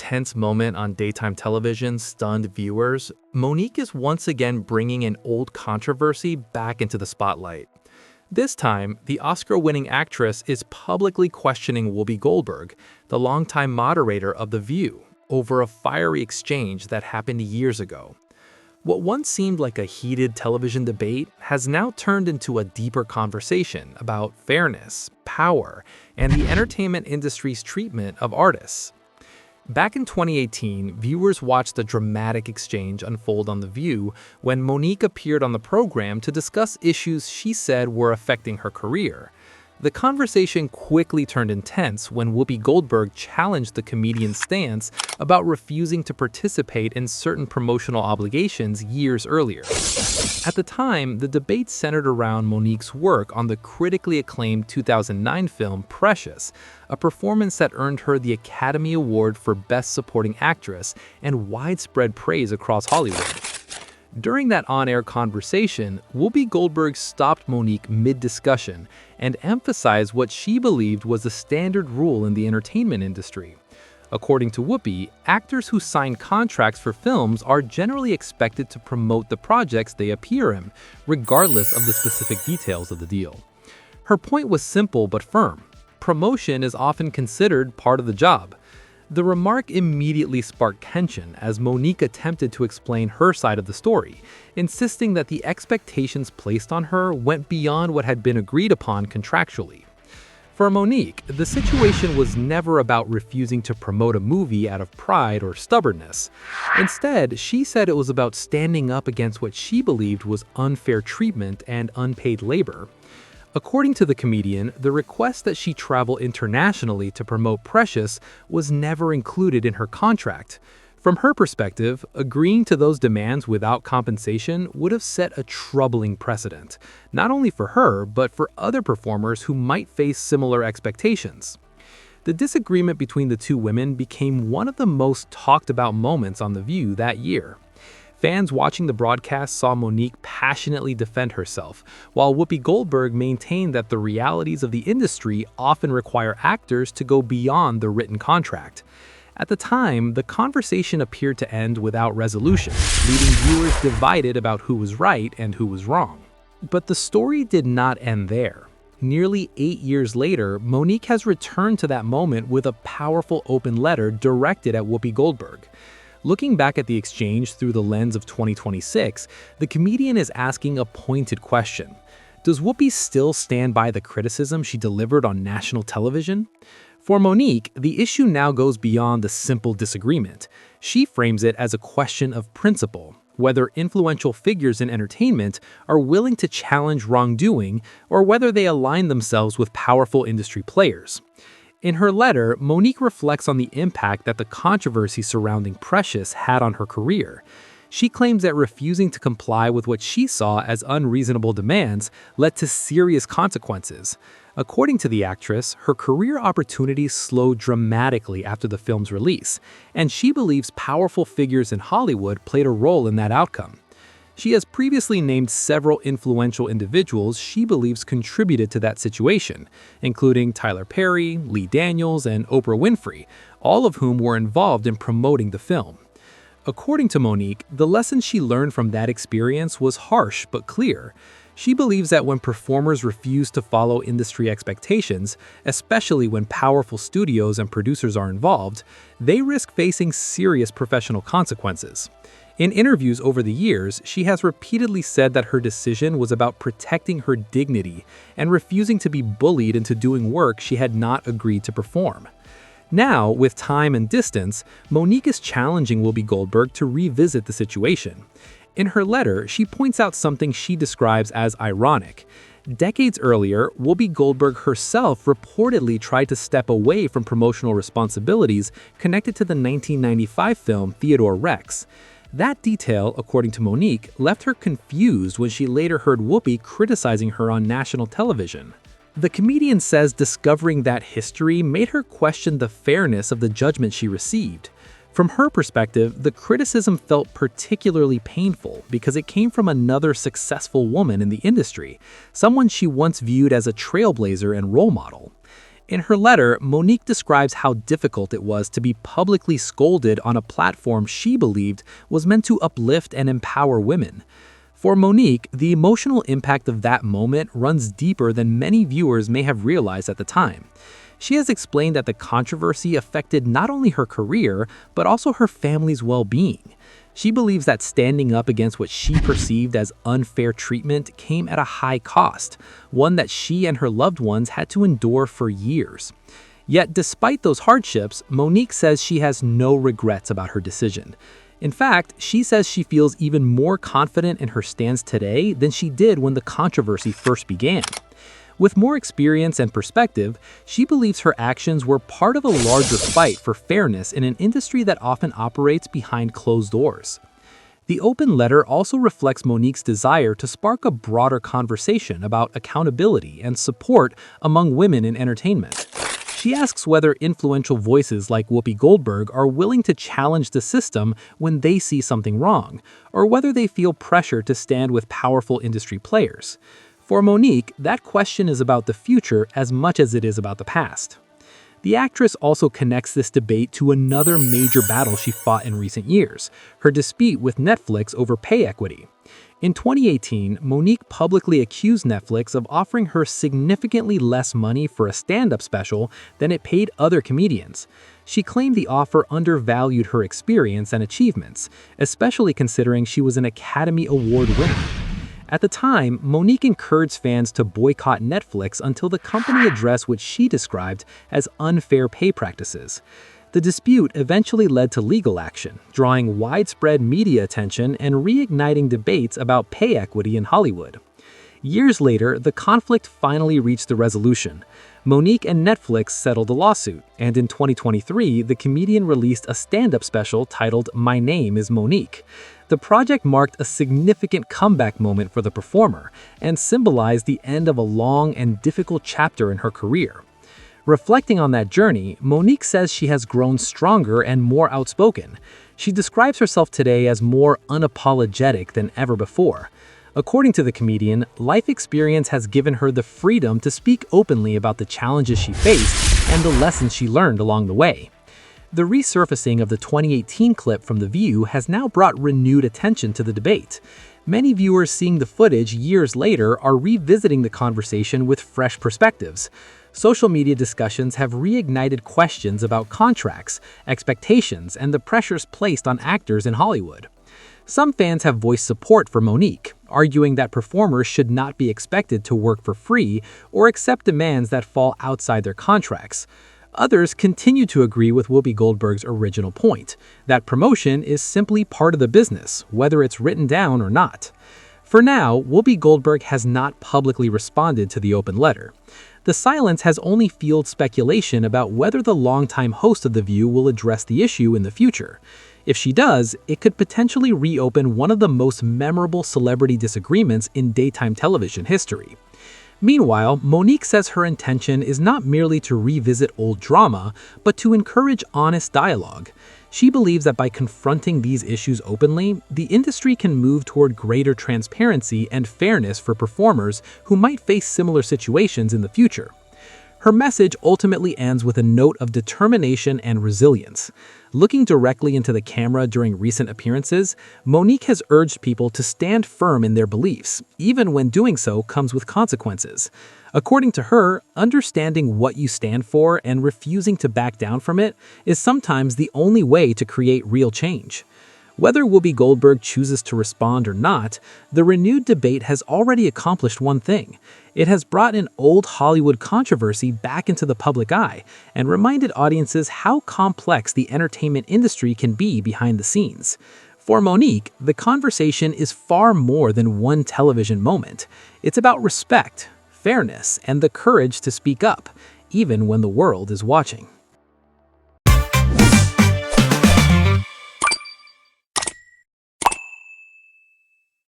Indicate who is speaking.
Speaker 1: tense moment on daytime television stunned viewers, Mo'Nique is once again bringing an old controversy back into the spotlight. This time, the Oscar-winning actress is publicly questioning Whoopi Goldberg, the longtime moderator of The View, over a fiery exchange that happened years ago. What once seemed like a heated television debate has now turned into a deeper conversation about fairness, power, and the entertainment industry's treatment of artists. Back in 2018, viewers watched a dramatic exchange unfold on The View when Mo'Nique appeared on the program to discuss issues she said were affecting her career. The conversation quickly turned intense when Whoopi Goldberg challenged the comedian's stance about refusing to participate in certain promotional obligations years earlier. At the time, the debate centered around Mo'Nique's work on the critically acclaimed 2009 film Precious, a performance that earned her the Academy Award for Best Supporting Actress and widespread praise across Hollywood. During that on-air conversation, Whoopi Goldberg stopped Mo'Nique mid-discussion and emphasized what she believed was the standard rule in the entertainment industry. According to Whoopi, actors who sign contracts for films are generally expected to promote the projects they appear in, regardless of the specific details of the deal. Her point was simple but firm. Promotion is often considered part of the job. The remark immediately sparked tension as Mo'Nique attempted to explain her side of the story, insisting that the expectations placed on her went beyond what had been agreed upon contractually. For Mo'Nique, the situation was never about refusing to promote a movie out of pride or stubbornness. Instead, she said it was about standing up against what she believed was unfair treatment and unpaid labor. According to the comedian, the request that she travel internationally to promote Precious was never included in her contract. From her perspective, agreeing to those demands without compensation would have set a troubling precedent, not only for her, but for other performers who might face similar expectations. The disagreement between the two women became one of the most talked about moments on The View that year. Fans watching the broadcast saw Mo'Nique passionately defend herself, while Whoopi Goldberg maintained that the realities of the industry often require actors to go beyond the written contract. At the time, the conversation appeared to end without resolution, leaving viewers divided about who was right and who was wrong. But the story did not end there. Nearly 8 years later, Mo'Nique has returned to that moment with a powerful open letter directed at Whoopi Goldberg. Looking back at the exchange through the lens of 2026, the comedian is asking a pointed question. Does Whoopi still stand by the criticism she delivered on national television? For Mo'Nique, the issue now goes beyond the simple disagreement. She frames it as a question of principle, whether influential figures in entertainment are willing to challenge wrongdoing or whether they align themselves with powerful industry players. In her letter, Mo'Nique reflects on the impact that the controversy surrounding Precious had on her career. She claims that refusing to comply with what she saw as unreasonable demands led to serious consequences. According to the actress, her career opportunities slowed dramatically after the film's release, and she believes powerful figures in Hollywood played a role in that outcome. She has previously named several influential individuals she believes contributed to that situation, including Tyler Perry, Lee Daniels, and Oprah Winfrey, all of whom were involved in promoting the film. According to Mo'Nique, the lesson she learned from that experience was harsh but clear. She believes that when performers refuse to follow industry expectations, especially when powerful studios and producers are involved, they risk facing serious professional consequences. In interviews over the years, she has repeatedly said that her decision was about protecting her dignity and refusing to be bullied into doing work she had not agreed to perform. Now, with time and distance, Mo'Nique is challenging Whoopi Goldberg to revisit the situation. In her letter, she points out something she describes as ironic. Decades earlier, Whoopi Goldberg herself reportedly tried to step away from promotional responsibilities connected to the 1995 film Theodore Rex. That detail, according to Mo'Nique, left her confused when she later heard Whoopi criticizing her on national television. The comedian says discovering that history made her question the fairness of the judgment she received. From her perspective, the criticism felt particularly painful because it came from another successful woman in the industry, someone she once viewed as a trailblazer and role model. In her letter, Mo'Nique describes how difficult it was to be publicly scolded on a platform she believed was meant to uplift and empower women. For Mo'Nique, the emotional impact of that moment runs deeper than many viewers may have realized at the time. She has explained that the controversy affected not only her career, but also her family's well-being. She believes that standing up against what she perceived as unfair treatment came at a high cost, one that she and her loved ones had to endure for years. Yet despite those hardships, Mo'Nique says she has no regrets about her decision. In fact, she says she feels even more confident in her stance today than she did when the controversy first began. With more experience and perspective, she believes her actions were part of a larger fight for fairness in an industry that often operates behind closed doors. The open letter also reflects Mo'Nique's desire to spark a broader conversation about accountability and support among women in entertainment. She asks whether influential voices like Whoopi Goldberg are willing to challenge the system when they see something wrong, or whether they feel pressure to stand with powerful industry players. For Mo'Nique, that question is about the future as much as it is about the past. The actress also connects this debate to another major battle she fought in recent years, her dispute with Netflix over pay equity. In 2018, Mo'Nique publicly accused Netflix of offering her significantly less money for a stand-up special than it paid other comedians. She claimed the offer undervalued her experience and achievements, especially considering she was an Academy Award winner. At the time, Mo'Nique encouraged fans to boycott Netflix until the company addressed what she described as unfair pay practices. The dispute eventually led to legal action, drawing widespread media attention and reigniting debates about pay equity in Hollywood. Years later, the conflict finally reached a resolution. Mo'Nique and Netflix settled the lawsuit, and in 2023, the comedian released a stand-up special titled My Name is Mo'Nique. The project marked a significant comeback moment for the performer and symbolized the end of a long and difficult chapter in her career. Reflecting on that journey, Mo'Nique says she has grown stronger and more outspoken. She describes herself today as more unapologetic than ever before. According to the comedian, life experience has given her the freedom to speak openly about the challenges she faced and the lessons she learned along the way. The resurfacing of the 2018 clip from The View has now brought renewed attention to the debate. Many viewers seeing the footage years later are revisiting the conversation with fresh perspectives. Social media discussions have reignited questions about contracts, expectations, and the pressures placed on actors in Hollywood. Some fans have voiced support for Mo'Nique, arguing that performers should not be expected to work for free or accept demands that fall outside their contracts. Others continue to agree with Whoopi Goldberg's original point, that promotion is simply part of the business, whether it's written down or not. For now, Whoopi Goldberg has not publicly responded to the open letter. The silence has only fueled speculation about whether the longtime host of The View will address the issue in the future. If she does, it could potentially reopen one of the most memorable celebrity disagreements in daytime television history. Meanwhile, Mo'Nique says her intention is not merely to revisit old drama, but to encourage honest dialogue. She believes that by confronting these issues openly, the industry can move toward greater transparency and fairness for performers who might face similar situations in the future. Her message ultimately ends with a note of determination and resilience. Looking directly into the camera during recent appearances, Mo'Nique has urged people to stand firm in their beliefs, even when doing so comes with consequences. According to her, understanding what you stand for and refusing to back down from it is sometimes the only way to create real change. Whether Whoopi Goldberg chooses to respond or not, the renewed debate has already accomplished one thing. It has brought an old Hollywood controversy back into the public eye and reminded audiences how complex the entertainment industry can be behind the scenes. For Mo'Nique, the conversation is far more than one television moment. It's about respect, fairness, and the courage to speak up, even when the world is watching.